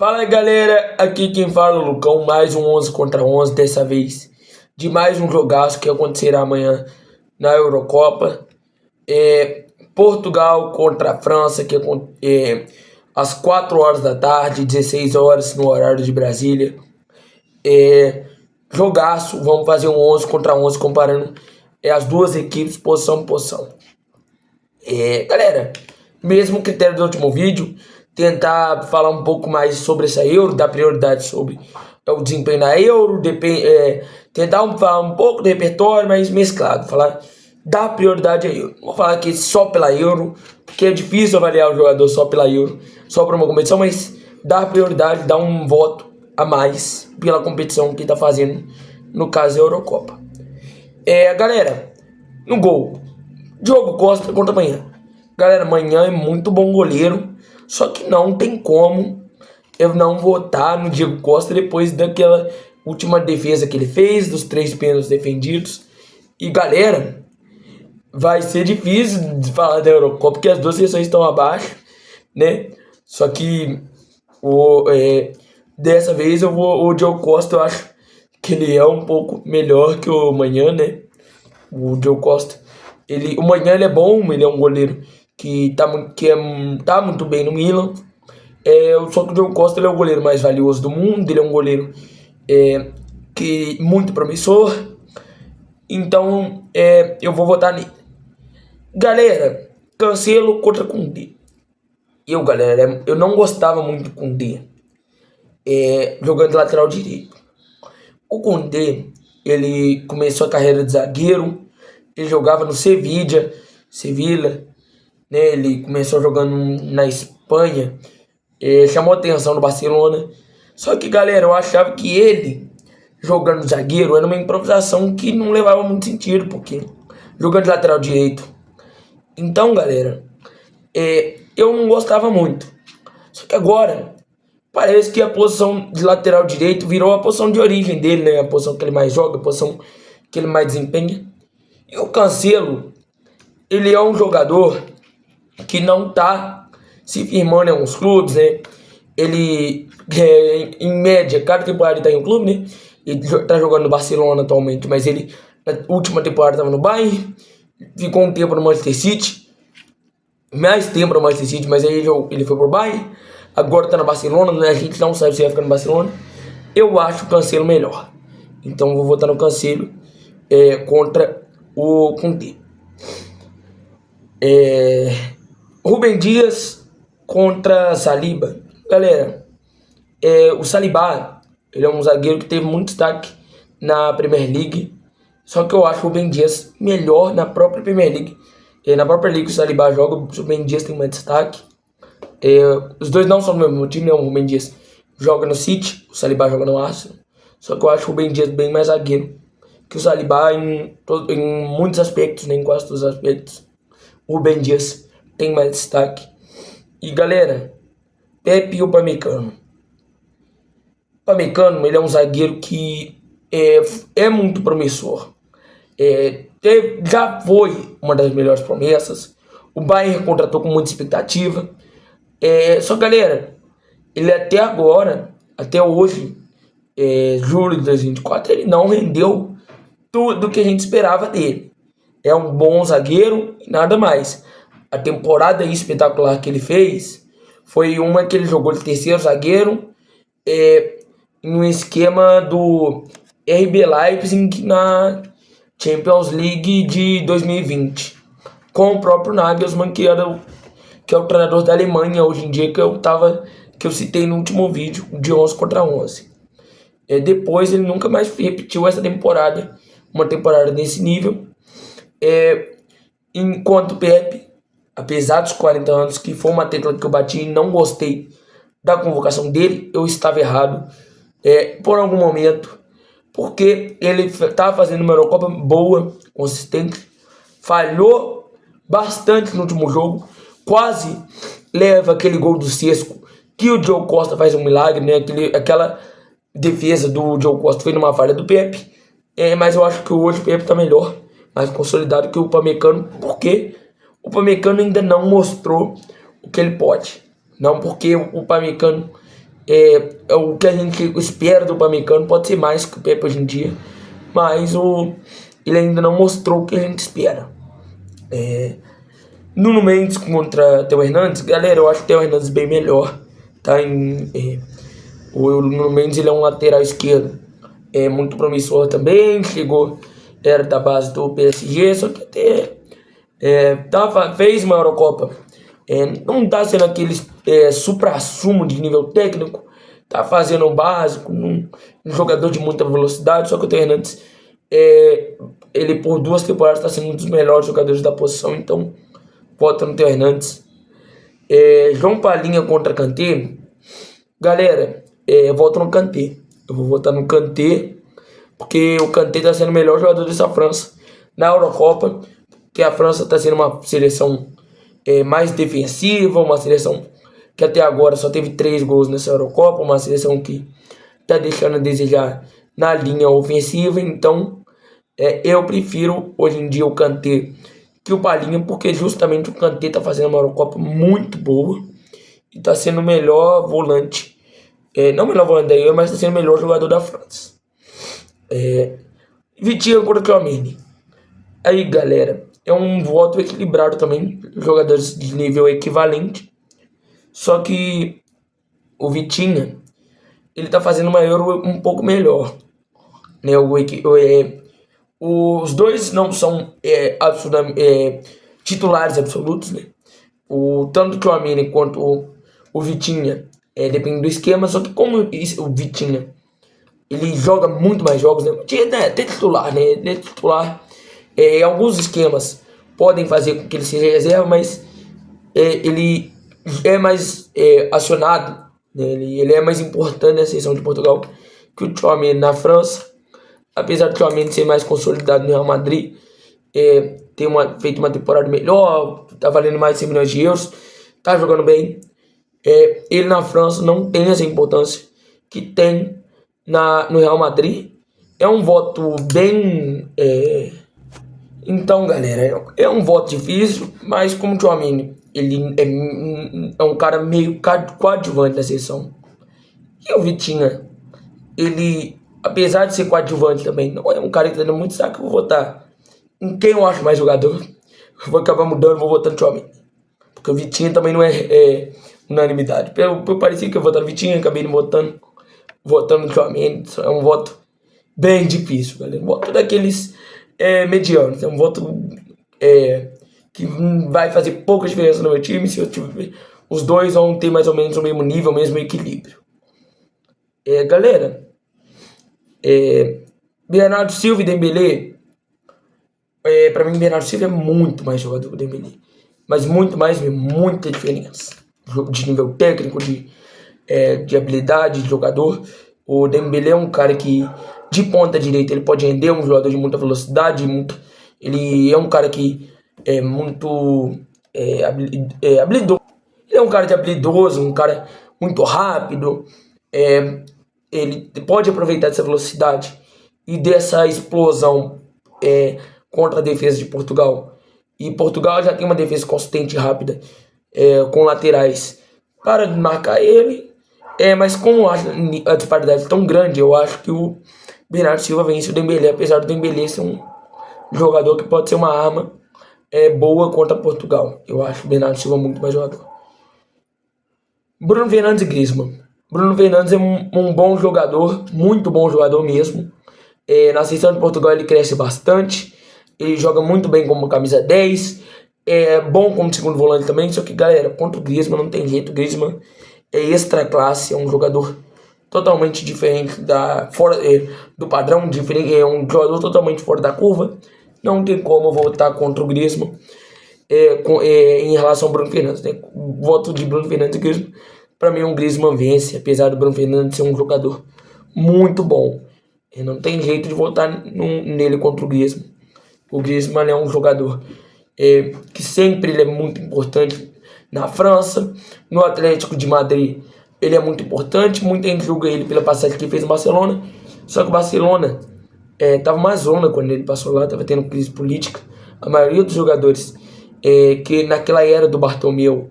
Fala aí, galera, aqui quem fala é o Lucão, mais um 11 contra 11, dessa vez de mais um jogaço que acontecerá amanhã na Eurocopa. Portugal contra a França, às 4 horas da tarde, 16 horas no horário de Brasília. Jogaço, vamos fazer um 11 contra 11 comparando as duas equipes posição por posição. Galera, mesmo critério do último vídeo, tentar falar um pouco mais sobre essa Euro, dar prioridade sobre o desempenho da Euro, tentar falar um pouco do repertório, mas mesclado, dar prioridade à Euro. Não vou falar aqui só pela Euro, porque é difícil avaliar o jogador só pela Euro, só para uma competição, mas dar prioridade, dar um voto a mais pela competição que está fazendo, no caso a Eurocopa. Galera, no gol, Diogo Costa contra amanhã. Galera, amanhã é muito bom goleiro, só que não tem como eu não votar no Diego Costa depois daquela última defesa que ele fez, dos 3 pênaltis defendidos. E galera, vai ser difícil de falar da Eurocopa, porque as duas seleções estão abaixo, né? Só que dessa vez o Diogo Costa, eu acho que ele é um pouco melhor que o Manhã, né? O Diogo Costa, o Manhã ele é bom, ele é um goleiro que tá muito bem no Milan. Só que o Diogo Costa ele é o goleiro mais valioso do mundo, ele é um goleiro que muito promissor. Então eu vou votar nele. Galera, Cancelo contra Koundé. Galera, eu não gostava muito do Koundé jogando de lateral direito. O Koundé, ele começou a carreira de zagueiro, ele jogava no Sevilla, né? Ele começou jogando na Espanha, chamou atenção no Barcelona. Só que, galera, eu achava que ele, jogando zagueiro, era uma improvisação que não levava muito sentido, porque jogando de lateral direito. Então, galera, eu não gostava muito. Só que agora, parece que a posição de lateral direito virou a posição de origem dele, né? A posição que ele mais joga, a posição que ele mais desempenha. E o Cancelo, ele é um jogador que não tá se firmando em alguns clubes, né? Ele, em média, cada temporada ele tá em um clube, né? Ele tá jogando no Barcelona atualmente, mas ele, na última temporada, tava no Bayern, ficou um tempo no Manchester City, mais tempo no Manchester City, mas aí ele foi pro Bayern, agora tá no Barcelona, né? A gente não sabe se vai ficar no Barcelona. Eu acho o Cancelo melhor, então vou votar no Cancelo contra o Koundé. Rúben Dias contra Saliba. Galera, o Saliba, ele é um zagueiro que teve muito destaque na Premier League, só que eu acho o Rúben Dias melhor na própria Premier League. Na própria League o Saliba joga, o Rúben Dias tem mais destaque. Os dois não são do mesmo time, né? O Rúben Dias joga no City, o Saliba joga no Arsenal. Só que eu acho o Rúben Dias bem mais zagueiro que o Saliba em muitos aspectos, nem em quase todos os aspectos. O Rúben Dias tem mais destaque. E galera, Pepe e o Upamecano. O Upamecano, ele é um zagueiro que é muito promissor. Já foi uma das melhores promessas. O Bayern contratou com muita expectativa. Só galera, ele até agora, até hoje, julho de 2024, ele não rendeu tudo que a gente esperava dele. É um bom zagueiro e nada mais. A temporada espetacular que ele fez foi uma que ele jogou de terceiro zagueiro em um esquema do RB Leipzig na Champions League de 2020, com o próprio Nagelsmann, que é o treinador da Alemanha hoje em dia, que eu citei no último vídeo de 11 contra 11. Depois ele nunca mais repetiu essa temporada, uma temporada nesse nível. Enquanto o Pepe, apesar dos 40 anos, que foi uma tecla que eu bati e não gostei da convocação dele, eu estava errado por algum momento, porque ele estava fazendo uma Eurocopa boa, consistente, falhou bastante no último jogo, quase leva aquele gol do Cesco, que o Diogo Costa faz um milagre, né? Aquela defesa do Diogo Costa foi numa falha do Pepe, mas eu acho que hoje o Pepe está melhor, mais consolidado que o Upamecano, porque o Upamecano ainda não mostrou o que ele pode. Não porque o Upamecano O que a gente espera do Upamecano pode ser mais que o Pepe hoje em dia, mas ele ainda não mostrou o que a gente espera. Nuno Mendes contra Theo Hernandes, galera, eu acho o Theo Hernandes bem melhor, tá? O Nuno Mendes, ele é um lateral esquerdo, muito promissor também, era da base do PSG, só que até fez uma Eurocopa, não tá sendo aquele supra-sumo de nível técnico, tá fazendo o básico, um jogador de muita velocidade, só que o Theo Hernandes, ele por 2 temporadas está sendo um dos melhores jogadores da posição, então voto no Theo Hernandes. João Palhinha contra Kanté, galera, voto no Kanté. Eu vou votar no Kanté, porque o Kanté está sendo o melhor jogador dessa França na Eurocopa, que a França está sendo uma seleção mais defensiva, uma seleção que até agora só teve 3 gols nessa Eurocopa, uma seleção que está deixando a desejar na linha ofensiva, então eu prefiro hoje em dia o Kanté que o Palhinha, porque justamente o Kanté está fazendo uma Eurocopa muito boa e está sendo o melhor volante, não o melhor volante da Euro, mas está sendo o melhor jogador da França. Vitinha contra Tchouaméni. Aí, galera, é um voto equilibrado também, jogadores de nível equivalente, só que o Vitinha, ele tá fazendo uma Euro um pouco melhor, né? Os dois não são titulares absolutos, né? Tanto o Tchouaméni quanto o Vitinha depende do esquema, só que como o Vitinha ele joga muito mais jogos, né? Até titular, né? Ele é titular. Alguns esquemas podem fazer com que ele seja reserva, mas ele é mais acionado, né? Ele é mais importante na seleção de Portugal que o Tchouaméni na França. Apesar do Tchouaméni ser mais consolidado no Real Madrid, ter feito uma temporada melhor, tá valendo mais de 100 milhões de euros, tá jogando bem. Ele na França não tem essa importância que tem no Real Madrid. É um voto bem... Então, galera, é um voto difícil, mas como o Tchouaméni, ele é um cara meio coadjuvante da seleção. E o Vitinha, ele, apesar de ser coadjuvante também, não é um cara que tá dando muito saco. Eu vou votar em quem eu acho mais jogador. Eu vou acabar mudando, vou votar no Tchouaméni. Porque o Vitinha também não é unanimidade. Pelo parecia que eu vou votar no Vitinha, acabei votando no Tchouaméni. É um voto bem difícil, galera. Um voto daqueles medianos. É um voto que vai fazer pouca diferença no meu time. Se eu tiver, os dois vão ter mais ou menos o mesmo nível, o mesmo equilíbrio. Galera, Bernardo Silva e Dembélé, pra mim Bernardo Silva é muito mais jogador que o Dembélé, mas muito mais mesmo, muita diferença de nível técnico, de habilidade de jogador. O Dembélé é um cara que de ponta direita ele pode render, um jogador de muita velocidade, ele é um cara que é muito habilidoso. Ele é um cara habilidoso, um cara muito rápido. Ele pode aproveitar dessa velocidade e dessa explosão contra a defesa de Portugal. E Portugal já tem uma defesa consistente e rápida, com laterais para marcar ele. Mas como a disparidade é tão grande, eu acho que o Bernardo Silva vence o Dembélé, apesar do Dembélé ser um jogador que pode ser uma arma boa contra Portugal. Eu acho o Bernardo Silva muito mais jogador. Bruno Fernandes e Griezmann. Bruno Fernandes é um bom jogador, muito bom jogador mesmo. Na seleção de Portugal ele cresce bastante, ele joga muito bem como camisa 10, é bom como segundo volante também, só que, galera, contra o Griezmann não tem jeito. O Griezmann é extra classe, é um jogador totalmente diferente do padrão, diferente, é um jogador totalmente fora da curva. Não tem como votar contra o Griezmann em relação ao Bruno Fernandes, né? O voto de Bruno Fernandes e Griezmann, para mim o Griezmann vence, apesar do Bruno Fernandes ser um jogador muito bom. Não tem jeito de votar nele contra o Griezmann. O Griezmann é um jogador que sempre ele é muito importante na França. No Atlético de Madrid ele é muito importante. Muita gente julga ele pela passagem que ele fez no Barcelona. Só que o Barcelona estava uma zona quando ele passou lá, estava tendo crise política. A maioria dos jogadores que naquela era do Bartomeu,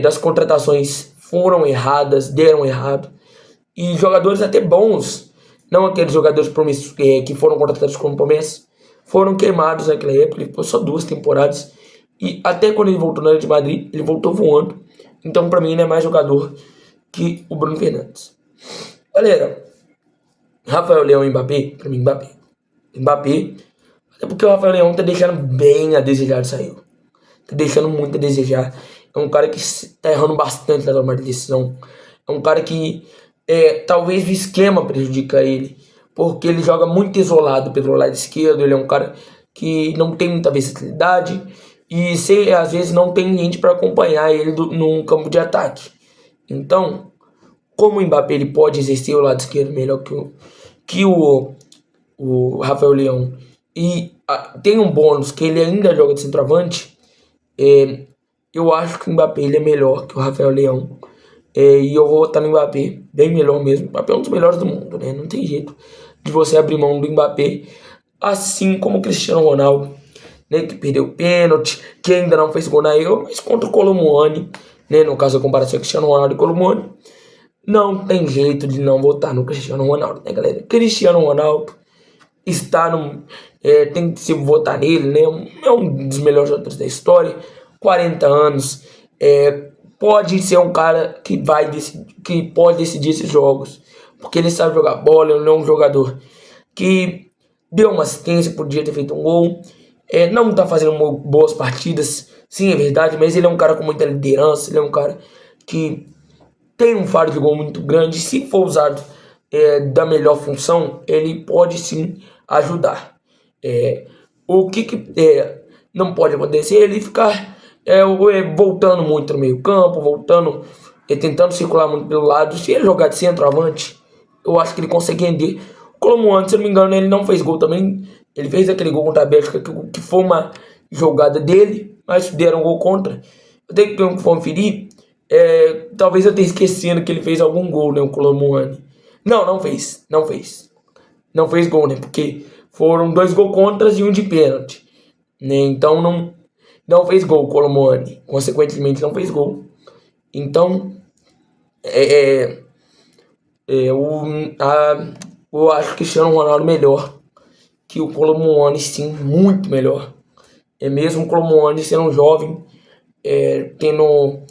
das contratações foram erradas, deram errado. e jogadores até bons, não aqueles jogadores que foram contratados como promessa, foram queimados naquela época. Ele ficou só 2 temporadas, e até quando ele voltou na Real de Madrid, ele voltou voando. Então, para mim, ele é mais jogador que o Bruno Fernandes. Galera, Rafael Leão e Mbappé, para mim, Mbappé, até porque o Rafael Leão tá deixando bem a desejar de sair. Tá deixando muito a desejar. É um cara que tá errando bastante na tomada de decisão. É um cara que talvez o esquema prejudica ele, porque ele joga muito isolado pelo lado esquerdo. Ele é um cara que não tem muita versatilidade e às vezes não tem gente para acompanhar ele num campo de ataque. Então, como o Mbappé ele pode exercer o lado esquerdo melhor que o Rafael Leão, e tem um bônus que ele ainda joga de centroavante, eu acho que o Mbappé ele é melhor que o Rafael Leão. E eu vou votar no Mbappé, bem melhor mesmo. O Mbappé é um dos melhores do mundo, né? Não tem jeito de você abrir mão do Mbappé, assim como o Cristiano Ronaldo, né? Que perdeu o pênalti, que ainda não fez gol na Euro, mas contra o Kolo Muani, né? No caso, a comparação Cristiano Ronaldo e Kolo Muani, não tem jeito de não votar no Cristiano Ronaldo, né, galera? Cristiano Ronaldo está tem que se votar nele, né? É um dos melhores jogadores da história, 40 anos, pode ser um cara que pode decidir esses jogos, porque ele sabe jogar bola. Ele é um jogador que deu uma assistência, podia ter feito um gol, não tá fazendo boas partidas, sim, é verdade, mas ele é um cara com muita liderança. Ele é um cara que tem um faro de gol muito grande. Se for usado da melhor função, ele pode sim ajudar. O que não pode acontecer é ele ficar voltando muito no meio campo, tentando circular muito pelo lado. Se ele jogar de centroavante, eu acho que ele consegue render. Como antes, se eu não me engano, ele não fez gol também. Ele fez aquele gol contra a Bélgica, que foi uma jogada dele, mas deram gol contra. Eu tenho que conferir. Talvez eu tenha esquecido que ele fez algum gol, né, o Colomboani. Não fez. Não fez gol, né, porque foram 2 gols contra e um de pênalti, né, então não fez gol o Colomboani, consequentemente não fez gol. Então, eu acho o Cristiano Ronaldo melhor que o Colomboani, sim, muito melhor. Mesmo o Colomboani sendo um jovem, tendo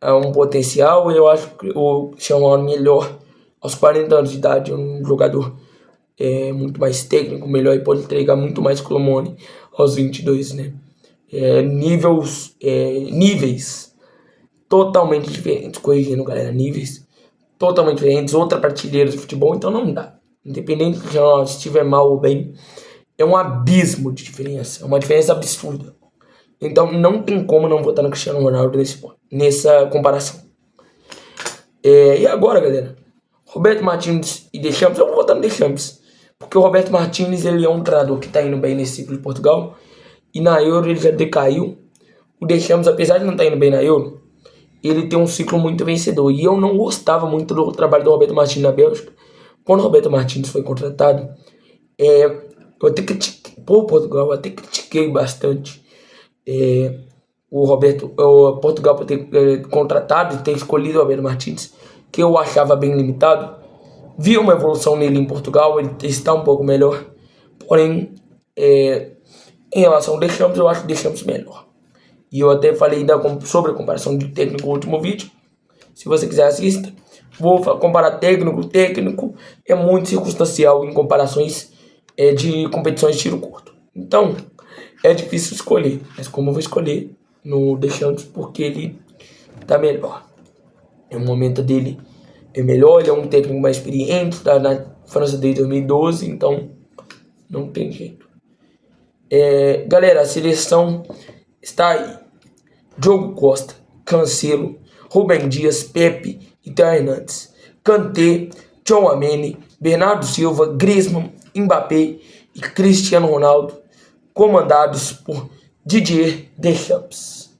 um potencial, eu acho que o Cristiano Ronaldo melhor aos 40 anos de idade. É um jogador muito mais técnico, melhor, e pode entregar muito mais que o Colomboani aos 22, né? Níveis totalmente diferentes, corrigindo, galera, níveis totalmente diferentes, outra prateleira de futebol. Então não dá, independente de se estiver mal ou bem, é um abismo de diferença, é uma diferença absurda. Então não tem como não votar no Cristiano Ronaldo nessa comparação. E agora, galera, Roberto Martínez e Deschamps, eu vou votar no Deschamps, porque o Roberto Martínez ele é um treinador que está indo bem nesse ciclo de Portugal, e na Euro ele já decaiu. O Deschamps, apesar de não estar indo bem na Euro, ele tem um ciclo muito vencedor, e eu não gostava muito do trabalho do Roberto Martínez na Bélgica. Quando o Roberto Martínez foi contratado, eu até critiquei, Portugal, eu até critiquei bastante o Portugal por ter contratado e ter escolhido o Roberto Martínez, que eu achava bem limitado. Vi uma evolução nele em Portugal, ele está um pouco melhor, porém, em relação ao Deschamps, eu acho o Deschamps melhor. E eu até falei sobre a comparação de técnico no último vídeo. Se você quiser, assista. Vou comparar técnico é muito circunstancial em comparações de competições de tiro curto. Então, é difícil escolher, mas como eu vou escolher no Deschamps, porque ele tá melhor. O momento dele é melhor, ele é um técnico mais experiente, tá na França desde 2012, então não tem jeito. Galera, a seleção está aí: Diogo Costa, Cancelo, Rubem Dias, Pepe e Theo Hernandes, Kanté, Tchouaméni, Bernardo Silva, Griezmann, Mbappé e Cristiano Ronaldo, comandados por Didier Deschamps.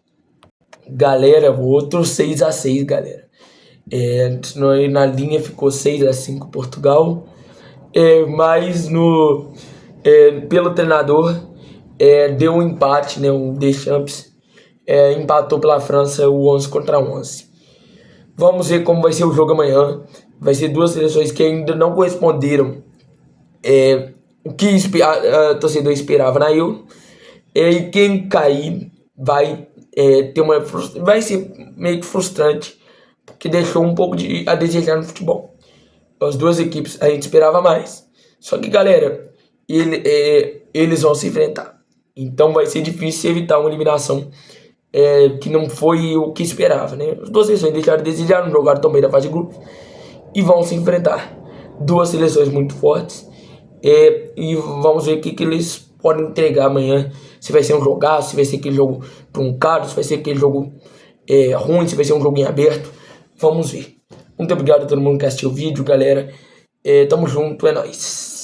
Galera, outro 6-6, galera. Na linha ficou 6-5 Portugal, mas pelo treinador deu um empate, né? O Deschamps empatou pela França o 11 contra 11. Vamos ver como vai ser o jogo amanhã. Vai ser duas seleções que ainda não corresponderam o que a torcedor esperava na Euro. E quem cair vai ter vai ser meio que frustrante, porque deixou um pouco a desejar no futebol. As duas equipes a gente esperava mais. Só que, galera, eles vão se enfrentar. Então vai ser difícil evitar uma eliminação que não foi o que esperava, né? As duas seleções deixaram de desejar, não jogaram tão bem na fase de grupos e vão se enfrentar. Duas seleções muito fortes. E vamos ver o que eles podem entregar amanhã. Se vai ser um jogaço, se vai ser aquele jogo truncado, se vai ser aquele jogo ruim, se vai ser um jogo em aberto. Vamos ver. Muito obrigado a todo mundo que assistiu o vídeo, galera. Tamo junto, é nóis.